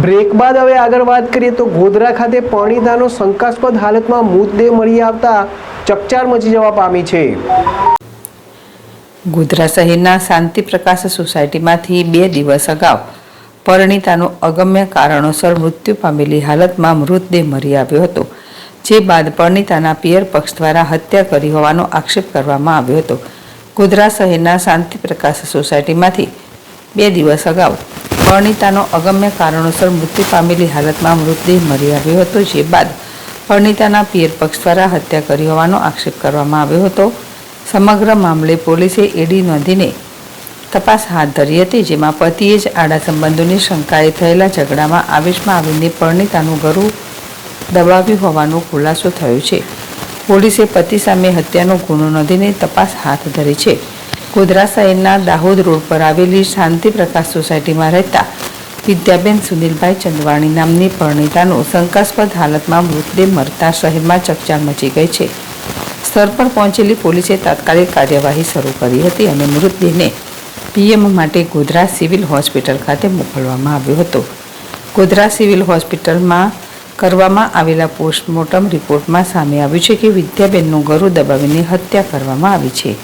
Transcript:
Break બાદ હવે આગળ વાત કરીએ તો ગોધરા ખાતે પરણિતાનો શંકાસ્પદ હાલતમાં મૃતદેહ મળી આવતા ચકચાર મચી જવા પામી છે। ગોધરા શહેરના શાંતિ પ્રકાશ સોસાયટીમાંથી 2 દિવસ અગાઉ પરણિતાનો અગમ્ય કારણોસર મૃત્યુ પામેલી હાલતમાં મૃતદેહ મળી આવ્યો હતો, જે બાદ પરણિતાના પિયર પક્ષ દ્વારા હત્યા કરી હોવાનો આક્ષેપ કરવામાં આવ્યો હતો। ગોધરા શહેરના શાંતિ પ્રકાશ સોસાયટીમાંથી 2 દિવસ અગાઉ પરણિતાનો અગમ્ય કારણોસર મૃત્યુ પામેલી હાલતમાં મૃતદેહ મળી આવ્યો હતો, જે બાદ પરણિતાના પિયર પક્ષ દ્વારા હત્યા કરી હોવાનો આક્ષેપ કરવામાં આવ્યો હતો। સમગ્ર મામલે પોલીસે એડી નોંધીને તપાસ હાથ ધરી હતી, જેમાં પતિએ જ આડા સંબંધોની શંકાએ થયેલા ઝઘડામાં આવેશમાં આવીને પરણિતાનું ગળું દબાવ્યું હોવાનો ખુલાસો થયો છે। પોલીસે પતિ સામે હત્યાનો ગુનો નોંધીને તપાસ હાથ ધરી છે। ગોધરા શહેરના દાહોદ રોડ પર આવેલી શાંતિ પ્રકાશ સોસાયટીમાં રહેતા વિદ્યાબેન સુનિલભાઈ ચંદવાણી નામની પરણિતાનો શંકાસ્પદ હાલતમાં મૃતદેહ મળતા શહેરમાં ચકચાર મચી ગઈ છે। સ્થળ પર પહોંચેલી પોલીસે તાત્કાલિક કાર્યવાહી શરૂ કરી હતી અને મૃતદેહને પીએમ માટે ગોધરા સિવિલ હોસ્પિટલ ખાતે મોકલવામાં આવ્યો હતો। ગોધરા સિવિલ હોસ્પિટલમાં કરવામાં આવેલા પોસ્ટમોર્ટમ રિપોર્ટમાં સામે આવ્યું છે કે વિદ્યાબેનનું ગળું દબાવીને હત્યા કરવામાં આવી છે।